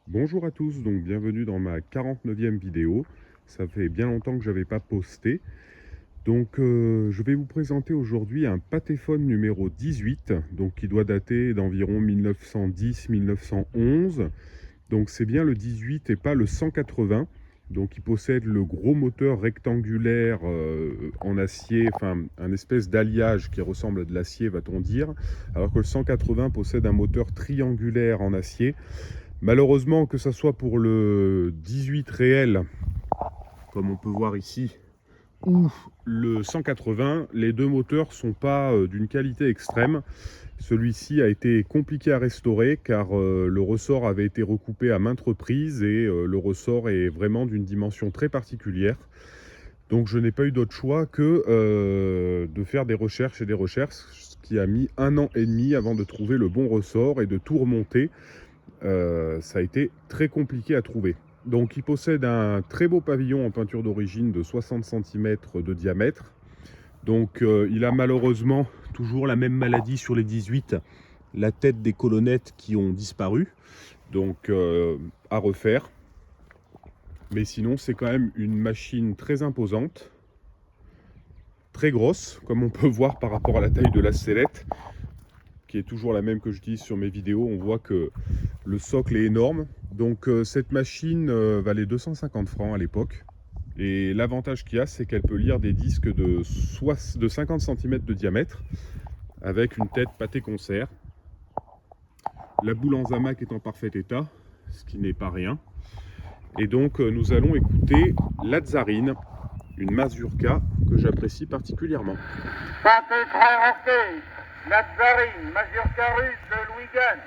Bonjour à tous, donc bienvenue dans ma 49e vidéo. Ça fait bien longtemps que j'avais pas posté. Donc je vais vous présenter aujourd'hui un Patéphone numéro 18, donc qui doit dater d'environ 1910-1911. Donc c'est bien le 18 et pas le 180. Donc il possède le gros moteur rectangulaire en acier, enfin un espèce d'alliage qui ressemble à de l'acier va-t-on dire, alors que le 180 possède un moteur triangulaire en acier. Malheureusement, que ce soit pour le 18 réel, comme on peut voir ici, ou le 180, les deux moteurs sont pas d'une qualité extrême. Celui-ci a été compliqué à restaurer car le ressort avait été recoupé à maintes reprises et le ressort est vraiment d'une dimension très particulière. Donc je n'ai pas eu d'autre choix que de faire des recherches et des recherches, ce qui a mis 1 an et demi avant de trouver le bon ressort et de tout remonter. Ça a été très compliqué à trouver. Donc il possède un très beau pavillon en peinture d'origine de 60 cm de diamètre. Donc il a malheureusement toujours la même maladie sur les 18, la tête des colonnettes qui ont disparu. Donc à refaire. Mais sinon c'est quand même une machine très imposante, très grosse, comme on peut voir par rapport à la taille de la sellette, qui est toujours la même que j'utilise sur mes vidéos. On voit que le socle est énorme. Donc cette machine valait 250 francs à l'époque. Et l'avantage qu'il y a, c'est qu'elle peut lire des disques de 50 cm de diamètre avec une tête pâté concert. La boule en zamac est en parfait état, ce qui n'est pas rien. Et donc nous allons écouter la Tsarine, une mazurka que j'apprécie particulièrement. Santé très orchestre, la Tsarine, mazurka russe de Louis Gann.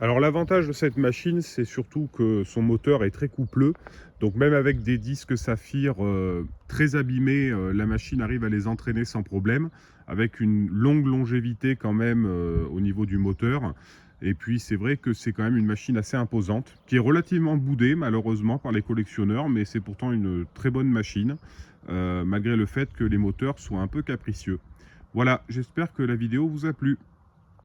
Alors l'avantage de cette machine, c'est surtout que son moteur est très coupleux. Donc même avec des disques saphir très abîmés, la machine arrive à les entraîner sans problème, avec une longue longévité quand même au niveau du moteur. Et puis c'est vrai que c'est quand même une machine assez imposante, qui est relativement boudée malheureusement par les collectionneurs, mais c'est pourtant une très bonne machine, malgré le fait que les moteurs soient un peu capricieux. Voilà, j'espère que la vidéo vous a plu.